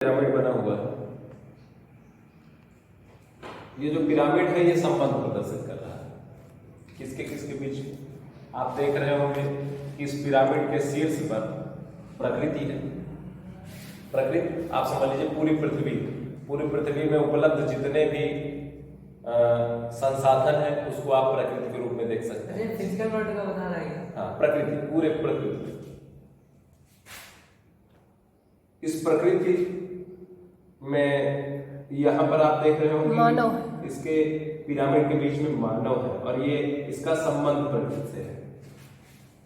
Pyramid बना हुआ है। ये जो पिरामिड है ये संबंध प्रदर्शित कर रहा है किसके किसके बीच। आप देख रहे होंगे कि इस पिरामिड के शीर्ष पर प्रकृति है। प्रकृति आप समझ लीजिए पूरी पृथ्वी में उपलब्ध जितने भी संसाधन है उसको आप प्रकृति के रूप में देख सकते हैं। फिजिकल वर्ल्ड का बता रहा है। हाँ, प्रकृति, पूरे प्रकृति। इस प्रकृति में यहाँ पर आप देख रहे होंगे मानव, इसके पिरामिड के बीच में मानव है और ये इसका संबंध प्रकृति से है।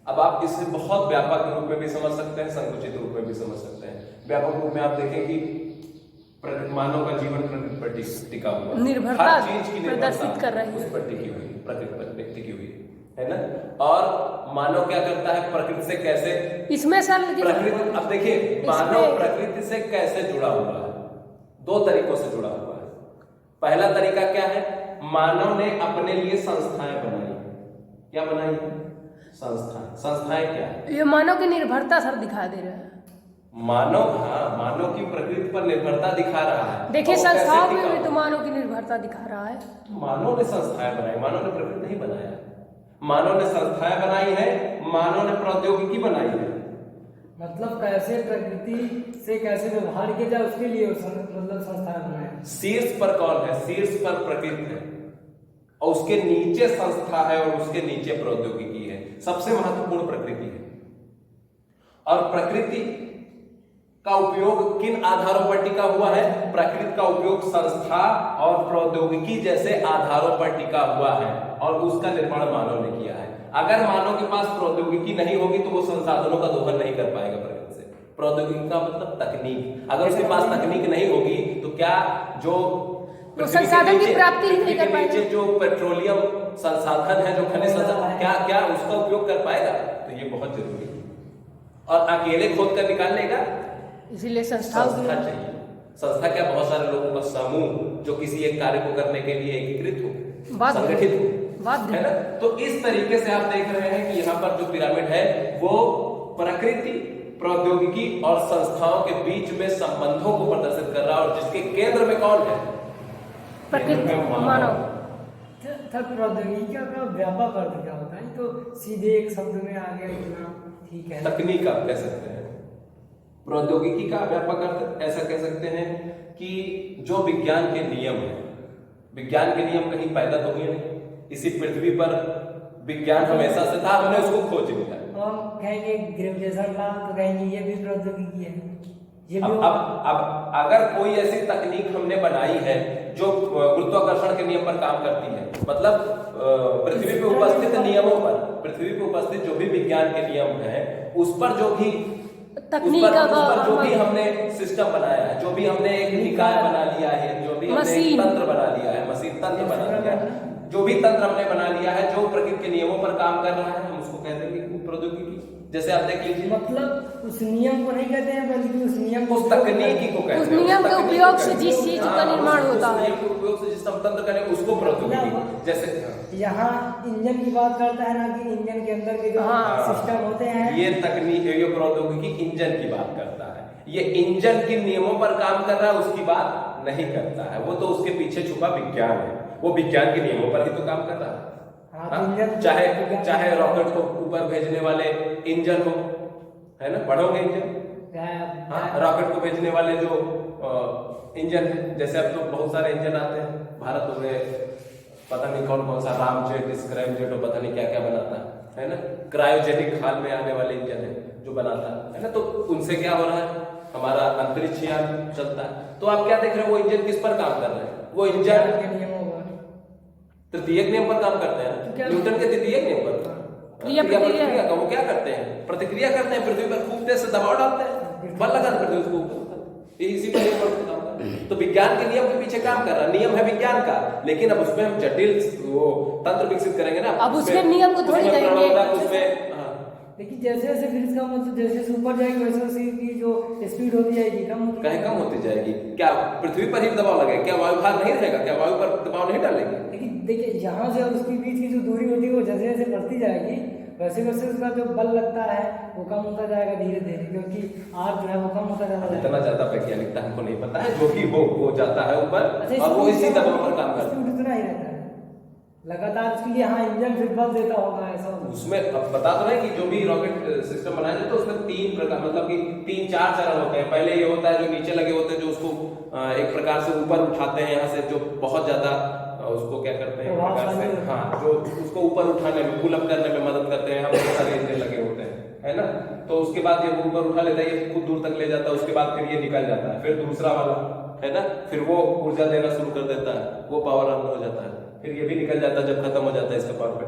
अब आप इसे बहुत व्यापक रूप में भी समझ सकते हैं, संकुचित रूप में भी समझ सकते हैं। व्यापक रूप में आप देखें कि मानव का जीवन प्रकृति पर टिका हुआ, निर्भरता हर चीज की प्रदर्शित कर रही उस है, पर टिकी हुई, प्रकृति पर टिकी हुई है ना। और मानव क्या करता है, प्रकृति से कैसे, इसमें सर प्रकृति, अब देखिए मानव प्रकृति से कैसे जुड़ा हुआ है। दो तरीकों से जुड़ा हुआ है। पहला तरीका क्या है, मानव ने अपने लिए संस्थाएं बनाई। क्या बनाई? संस्थाएं क्या है? ये मानव की निर्भरता सर दिखा दे रहा है। मानव, हाँ, मानव की प्रकृति पर निर्भरता दिखा रहा है। देखिए संस्थाओं में भी तो मानव की निर्भरता दिखा रहा है। मानव ने संस्थाएं बनाई, मानव ने प्रकृति नहीं बनाया। मानव ने संस्थाएं बनाई है, मानव ने प्रौद्योगिकी बनाई है। मतलब कैसे प्रकृति से कैसे व्यवहार किया जाए उसके लिए मतलब संस्थाएं बनाए। शीर्ष पर कौन है? शीर्ष पर प्रकृति है और उसके नीचे संस्था है और उसके नीचे प्रौद्योगिकी है। सबसे महत्वपूर्ण प्रकृति है। और प्रकृति का उपयोग किन आधारों पर टिका हुआ है? प्रकृति का उपयोग संस्था और प्रौद्योगिकी जैसे आधारों पर टिका हुआ है और उसका निर्माण मानव ने किया है। अगर मानव के पास प्रौद्योगिकी नहीं होगी तो वो संसाधनों का दोहन नहीं कर पाएगा प्रकृति से। प्रौद्योगिकी का मतलब तकनीक। अगर उसके पास तकनीक नहीं होगी तो क्या जो संसाधन की प्राप्ति नहीं कर पाएगा। जो पेट्रोलियम संसाधन है, जो खनिज संसाधन, क्या उसका उपयोग कर पाएगा? तो ये बहुत जरूरी है। और अकेले खोद कर निकाल लेगा? इसीलिए संस्था चाहिए। संस्था क्या? बहुत सारे लोगों का समूह जो किसी एक कार्य को करने के लिए एकीकृत हो, संगठित हो, है ना। तो इस तरीके से आप देख रहे हैं कि यहाँ पर जो पिरामिड है वो प्रकृति, प्रौद्योगिकी और संस्थाओं के बीच में संबंधों को प्रदर्शित कर रहा है और जिसके केंद्र में कौन है? प्रकृति, मानव। प्रौद्योगिकी का व्यापक अर्थ क्या होता है? तो सीधे एक शब्द में आ गया इतना ठीक है। तकनीक आप कह सकते हैं। प्रौद्योगिकी का व्यापक अर्थ ऐसा कह सकते हैं कि जो विज्ञान के नियम है, विज्ञान के नियम कहीं पैदा तो हुए नहीं, इसी पृथ्वी पर विज्ञान हमेशा से था, हमने उसको खोज लिया। हम कहेंगे ग्रेविटेशन लॉ तो कहेंगे ये भी प्रौद्योगिकी है। ये भी अब अगर कोई ऐसी तकनीक हमने बनाई है जो गुरुत्वाकर्षण के नियम पर काम करती है, मतलब पृथ्वी पे उपस्थित नियमों पर, पृथ्वी पे उपस्थित जो भी विज्ञान के नियम है उस पर जो भी हमने सिस्टम बनाया है, जो भी हमने एक निकाय बना लिया है, जो भी हमने एक तंत्र बना लिया है, मशीन तंत्र बना लिया है, जो भी तंत्र हमने बना लिया है जो प्रकृति के नियमों पर काम कर रहा है, हम उसको कहते हैं प्रौद्योगिकी। जैसे आप देख लीजिए, मतलब उस नियम को नहीं कहते हैं बल्कि उस नियम को, उस तकनीकी को कहते हैं। उस नियम के उपयोग से जिस चीज का निर्माण होता है, नियम के उपयोग से जिस हम तंत्र करें उसको प्रौद्योगिकी। जैसे यहाँ इंजन की बात करता है ना कि इंजन के अंदर के जो सिस्टम होते हैं, ये तकनीक, ये प्रौद्योगिकी इंजन की बात करता है। ये इंजन के नियमों पर काम कर रहा है उसकी बात नहीं करता है। वो तो उसके पीछे छुपा विज्ञान है, वो विज्ञान के नियमों पर ही तो काम कर रहा है। चाहे रॉकेट को ऊपर भेजने वाले इंजन हो, है ना, पढ़ोगे इंजन। हाँ, रॉकेट को भेजने वाले जो इंजन है, जैसे अब तो बहुत सारे इंजन आते हैं भारत में, पता नहीं कौन कौन सा, रामजेट, स्क्रैमजेट और पता नहीं क्या क्या बनाता है ना। क्रायोजेनिक खाल में आने वाले इंजन है जो बनाता है ना। तो उनसे क्या हो रहा है, हमारा अंतरिक्ष यान चलता है। तो आप क्या देख रहे हो, वो इंजन किस पर काम कर रहे हैं? वो इंजन के नियमों पर, तृतीयक नियम पर काम करते हैं, न्यूटन के तृतीयक नियम पर। प्रतिक्रिया का वो क्या करते हैं? प्रतिक्रिया करते हैं, पृथ्वी पर खूब तेज से दबाव डालते हैं, बल लगा पृथ्वी उसको ऊपर, इसी पर काम करता है। तो विज्ञान के नियम के पीछे काम कर रहा है, नियम है विज्ञान का, लेकिन अब उसमें हम जटिल वो तंत्र विकसित करेंगे ना। अब उसके नियम को थोड़ी करेंगे। लेकिन जैसे जैसे फिर इसका मतलब जैसे ऊपर जाएगी वैसे उसकी जो स्पीड होती जाएगी कम होती जाएगी। क्या पृथ्वी पर ही दबाव लगेगा? क्या वायु भार नहीं रहेगा? क्या वायु पर दबाव नहीं डालेंगे? लेकिन देखिए यहाँ से उसके बीच की जो दूरी होती है वो जैसे जैसे बढ़ती जाएगी वैसे वैसे उसका जो बल लगता है वो कम होता जाएगा धीरे धीरे, क्योंकि आर जो है वो कम होता जाता है। इतना ज्यादा वैज्ञानिकता हमको नहीं पता है, जो भी हो जाता है ऊपर अच्छा, और वो इसी दबाव पर काम करता है। स्पीड उतना ही रहता है लगातार, उसके लिए हाँ इंजन फिर बल देता होगा ऐसा होगा। उसमें अब बता तो रहे कि जो भी रॉकेट सिस्टम बनाया जाए तो उसमें 3 प्रकार, मतलब कि 3-4 चरण होते हैं। पहले ये होता है जो नीचे लगे होते हैं, जो उसको एक प्रकार से ऊपर उठाते हैं यहाँ से, जो बहुत ज्यादा उसको क्या करते हैं प्रकार से, हाँ, जो उसको ऊपर उठाने में, पुल अप करने में मदद करते हैं। बहुत सारे इंजन लगे होते हैं, है ना। तो उसके बाद ये ऊपर उठा लेता है, ये कुछ दूर तक ले जाता है, उसके बाद फिर ये निकल जाता है। फिर दूसरा वाला है ना, फिर वो ऊर्जा देना शुरू कर देता है, वो पावर ऑन हो जाता है। फिर ये भी निकल जाता है जब खत्म हो जाता है इसका पावर।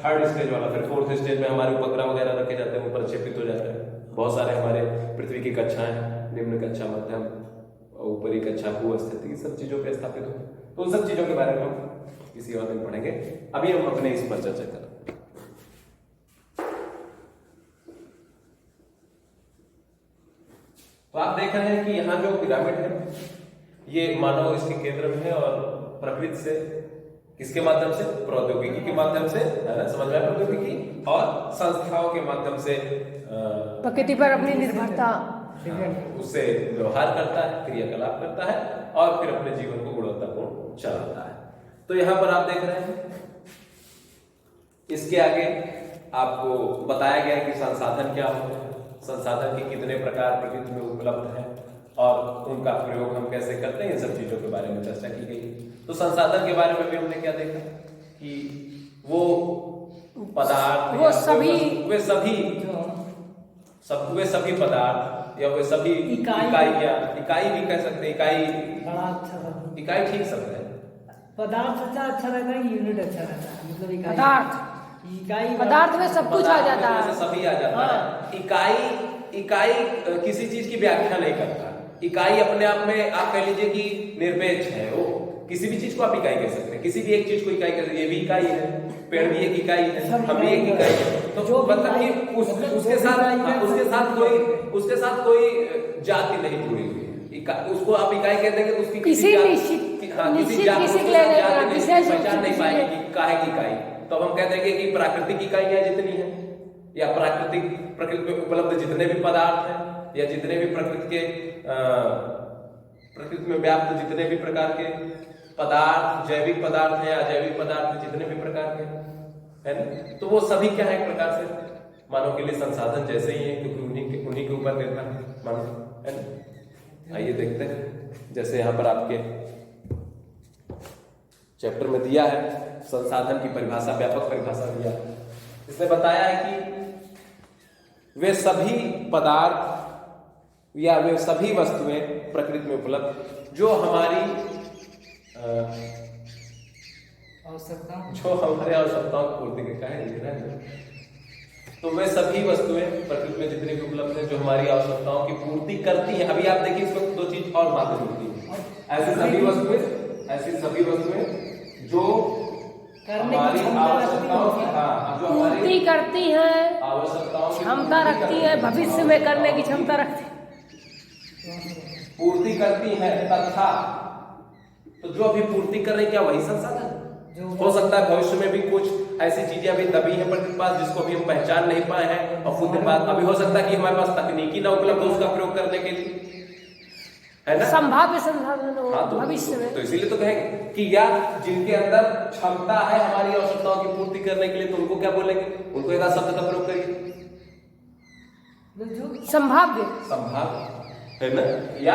थर्ड स्टेज वाला, फिर 4th स्टेज में हमारे उपग्रह वगैरह रखे जाते हैं, ऊपर प्रक्षेपित हो जाते हैं। बहुत सारे हमारे पृथ्वी की कक्षाएं, निम्न कक्षा, मध्यम, ऊपरी कक्षा, भू-स्थिति, सब चीजों पे स्थापित होते हैं। तो उन सब चीजों के बारे में हम किसी और दिन पढ़ेंगे। अभी हम अपने इस पर चर्चा करें। तो आप देख रहे हैं कि यहाँ जो पिरामिड है ये मानव इसके केंद्र में है, और प्रकृति से, किसके माध्यम से, प्रौद्योगिकी के माध्यम से, है ना, समझ रहे हैं, प्रौद्योगिकी और संस्थाओं के माध्यम से प्रकृति पर अपनी निर्भरता, उससे व्यवहार करता है, क्रियाकलाप करता है, और फिर अपने जीवन को गुणवत्तापूर्ण चलाता है। तो यहाँ पर आप देख रहे हैं, इसके आगे आपको बताया गया है कि संसाधन क्या होते हैं, संसाधन के कितने प्रकार प्रकृति में उपलब्ध हैं, और उनका प्रयोग हम कैसे करते हैं, इन सब चीजों के बारे में चर्चा की गई। तो संसाधन के बारे में भी हमने क्या देखा कि वो पदार्थ, वो सभी वे सभी पदार्थ या वे सभी इकाई भी कह सकते हैं, बड़ा अच्छा था। इकाई ठीक शब्द है। पदार्थ अच्छा रहता है, यूनिट अच्छा रहता है, मतलब इकाई, इकाई पदार्थ में सब कुछ आ जाता है, सभी आ जाता है। इकाई किसी चीज की व्याख्या नहीं करता। इकाई अपने आप में आप कह लीजिए कि निरपेक्ष है, वो किसी भी चीज को आप इकाई कह सकते हैं, किसी भी एक चीज को इकाई कह सकते हैं। ये भी इकाई है, पेड़ भी एक इकाई है, हम भी एक इकाई है। तो मतलब कि उसके साथ कोई जाति नहीं जुड़ी हुई है, उसको आप इकाई कहते हैं, उसकी किसी पहचान नहीं पाएगी कि काहे की इकाई। तो हम कहते हैं कि प्राकृतिक इकाइयां जितनी है, या प्रकृति में उपलब्ध जितने भी पदार्थ हैं, या जितने भी प्रकृति में व्याप्त जितने भी प्रकार के पदार्थ, जैविक पदार्थ है, अजैविक पदार्थ, जितने भी प्रकार के है ना, तो वो सभी क्या है, एक प्रकार से मानव के लिए संसाधन जैसे ही है, क्योंकि उन्हीं के ऊपर निर्भर है मानव, है ना। आइए देखते हैं, जैसे यहाँ पर आपके चैप्टर में दिया है संसाधन की परिभाषा, व्यापक परिभाषा दिया है। इसने बताया है कि वे सभी पदार्थ या वे सभी वस्तुएं प्रकृति में उपलब्ध जो हमारी आवश्यकताओं की पूर्ति के है। तो वे सभी वस्तुएं प्रकृति में जितनी भी उपलब्ध है जो हमारी आवश्यकताओं की पूर्ति करती हैं। अभी आप देखिए इसमें 2 चीज और बातें होती है, ऐसी सभी वस्तुएं जो हमारी आवश्यकताओं की पूर्ति करती हैं, आवश्यकताओं की क्षमता रखती है, भविष्य में करने की क्षमता रखती है, पूर्ति करती है तथा, तो जो अभी पूर्ति कर रहे हैं क्या वही संसाधन हो सकता है। भविष्य में भी कुछ ऐसी चीजें अभी दबी हैं प्रकृति के पास जिसको अभी हम पहचान नहीं पाए हैं, और खुद के पास अभी हो सकता है कि हमारे पास तकनीकी ना उपलब्ध हो उसका प्रयोग करने के लिए, है ना, संभाव्य संसाधन हो भविष्य में। तो इसीलिए तो कहेंगे कि या जिनके अंदर क्षमता है हमारी आवश्यकताओं की पूर्ति करने के लिए, तो उनको क्या बोलेंगे, उनको एक शब्द का प्रयोग करिए, संभाव्य है ना, या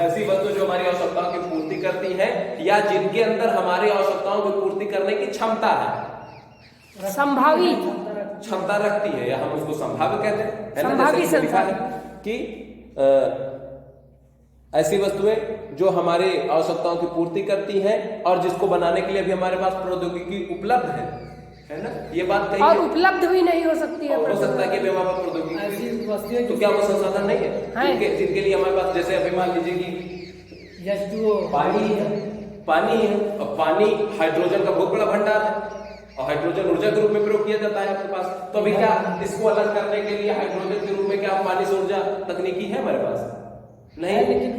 ऐसी वस्तु जो हमारी आवश्यकताओं की पूर्ति करती है, या जिनके अंदर हमारी आवश्यकताओं की पूर्ति करने की क्षमता है, संभावी क्षमता रखती है, या हम उसको संभाव्य कहते हैं, है ना। जैसे लिखा है कि ऐसी वस्तुएं जो हमारी आवश्यकताओं की पूर्ति करती हैं और जिसको बनाने के लिए भी हमारे पास प्रौद्योगिकी उपलब्ध है ना, ये बात कही और उपलब्ध भी नहीं हो सकती है, हो सकता है कि हमारे पास प्रौद्योगिकी, तो क्या वो संसाधन नहीं है जिनके लिए हमारे पास, जैसे अभी मान लीजिए कि पानी है, और पानी हाइड्रोजन का बहुत बड़ा भंडार है, और हाइड्रोजन ऊर्जा के रूप में प्रयोग किया जाता है आपके पास। तो अभी क्या इसको अलग करने के लिए हाइड्रोजन के रूप में क्या पानी से ऊर्जा तकनीकी है हमारे पास? नहीं, लेकिन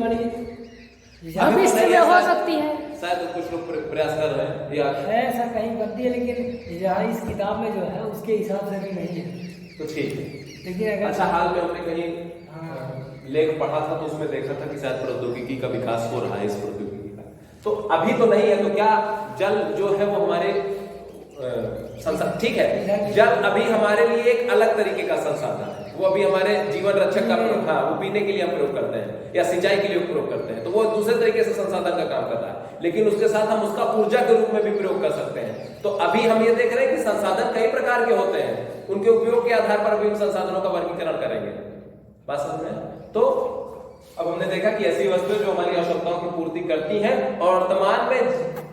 भविष्य में हो सकती है, शायद कुछ लोग प्रयास कर रहे हैं या है ऐसा कहीं बनती है, लेकिन यहाँ इस किताब में जो है उसके हिसाब से भी नहीं है। तो ठीक है। लेकिन अगर अच्छा, हाल में हमने कहीं हाँ, लेख पढ़ा था तो उसमें देखा था कि शायद प्रौद्योगिकी का विकास हो रहा है, इस प्रौद्योगिकी का। तो अभी तो नहीं है, तो क्या जल जो है वो हमारे संसाधन, ठीक है, जल अभी हमारे लिए एक अलग तरीके का संसाधन है, वो अभी हमारे जीवन रक्षक का प्रयोग, हाँ, वो पीने के लिए हम प्रयोग करते हैं या सिंचाई के लिए प्रयोग करते हैं, तो वो दूसरे तरीके से संसाधन का काम कर रहा है। लेकिन उसके साथ हम उसका ऊर्जा के रूप में भी प्रयोग कर सकते हैं। तो अभी हम ये देख रहे हैं कि संसाधन कई प्रकार के होते हैं, उनके उपयोग के आधार पर भी उन संसाधनों का वर्गीकरण करेंगे। बात समझ में? तो अब हमने देखा कि ऐसी वस्तुएं जो हमारी आवश्यकताओं की पूर्ति करती हैं और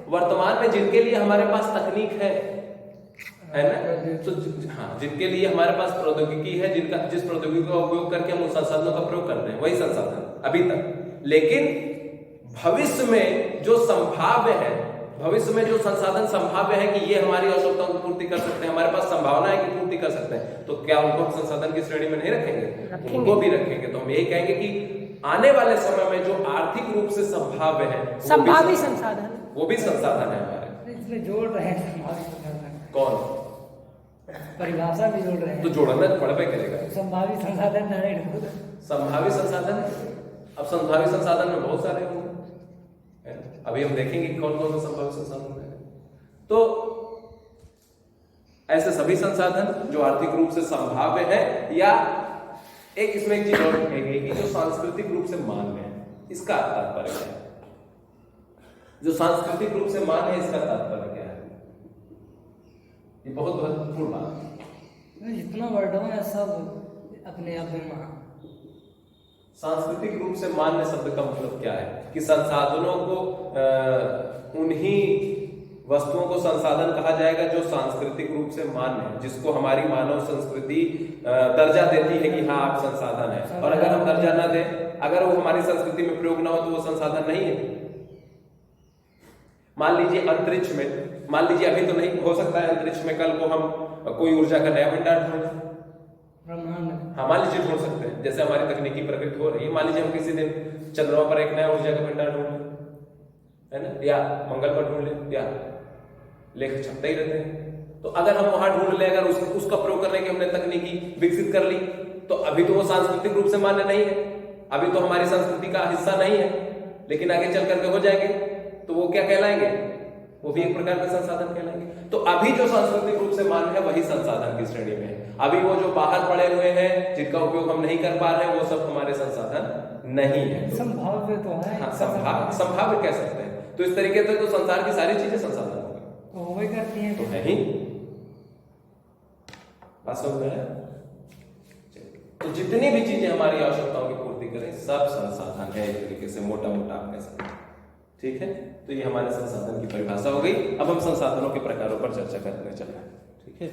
वर्तमान में जिनके लिए हमारे पास तकनीक है ना, तो हाँ, जिनके लिए हमारे पास प्रौद्योगिकी है, जिस प्रौद्योगिकी का उपयोग करके हम उन संसाधनों का प्रयोग करते हैं, वही संसाधन अभी तक। लेकिन भविष्य में जो संभाव्य है, भविष्य में जो संसाधन संभाव्य है कि ये हमारी आवश्यकताओं की पूर्ति कर सकते हैं, हमारे पास संभावना है कि पूर्ति कर सकते हैं, तो क्या उनको संसाधन की श्रेणी में नहीं रखेंगे? उनको भी रखेंगे। तो हम यही कहेंगे कि आने वाले समय में जो आर्थिक रूप से संभाव्य है, संभावित संसाधन, वो भी संसाधन है हमारे। इसमें जोड़ रहे हैं संभावित संसाधन, कौन? परिभाषा भी जोड़ रहे हैं। तो जोड़ना पड़बे करेगा। संभावित संसाधन डायरेक्ट, संभावित संसाधन, अब संभावित संसाधन में बहुत सारे होंगे, अभी हम देखेंगे कौन कौन से संभावित संसाधन है। तो ऐसे सभी संसाधन जो आर्थिक रूप से संभाव्य है, या एक इसमें एक चीज और कहेंगे कि जो सांस्कृतिक रूप से मान्य है, इसका तात्पर्य क्या है? जो सांस्कृतिक रूप से मान्य है, इसका तात्पर्य क्या है? ये बहुत महत्वपूर्ण बात है। जितना वर्डन है सब अपने आप में महान। सांस्कृतिक रूप से मान्य शब्द का मतलब क्या है? कि संसाधनों को उन्हीं वस्तुओं को संसाधन कहा जाएगा जो सांस्कृतिक रूप से मान्य है, जिसको हमारी मानव संस्कृति दर्जा देती है कि हाँ आप संसाधन है। और अगर हम दर्जा ना दें, अगर वो हमारी संस्कृति में प्रयोग ना हो, तो वो संसाधन नहीं है। मान लीजिए अंतरिक्ष में, मान लीजिए अभी तो नहीं हो सकता है अंतरिक्ष में, कल को हम कोई ऊर्जा का नया भंडार ढूंढें, हाँ मान लीजिए ढूंढ सकते हैं, जैसे हमारी तकनीकी प्रगति हो रही है। मान लीजिए हम किसी दिन चंद्रमा पर एक नया ऊर्जा का भंडार ढूंढ लें, है ना, या मंगल पर ढूंढ लें, या लेख छपते ही रहते हैं। तो अगर हम वहां ढूंढ लें, अगर उसका प्रयोग करने की हमने तकनीकी विकसित कर ली, तो अभी तो वो सांस्कृतिक रूप से मान्य नहीं है, अभी तो हमारी संस्कृति का हिस्सा नहीं है। लेकिन आगे चल करके हो जाएंगे तो वो क्या कहलाएंगे? वो भी एक प्रकार का संसाधन कहलाएंगे। तो अभी जो सांस्कृतिक रूप से मान्य है वही संसाधन की श्रेणी में है। अभी वो जो बाहर पड़े हुए हैं, जिनका उपयोग हम नहीं कर पा रहे हैं, वो सब हमारे संसाधन नहीं है। संभाव्य तो है, हाँ, संभाव्य कह सकते हैं। तो इस तरीके से तो संसार की सारी चीजें संसाधन हो गई, तो हो गई करती हैं, तो है ही। बात समझ में है? तो जितनी भी चीजें हमारी आवश्यकताओं की पूर्ति करें, सब संसाधन है, एक तरीके से मोटा मोटा आप कह सकते हैं। ठीक है, तो ये हमारे संसाधन की परिभाषा हो गई। अब हम संसाधनों के प्रकारों पर चर्चा करने चल रहे हैं। ठीक है।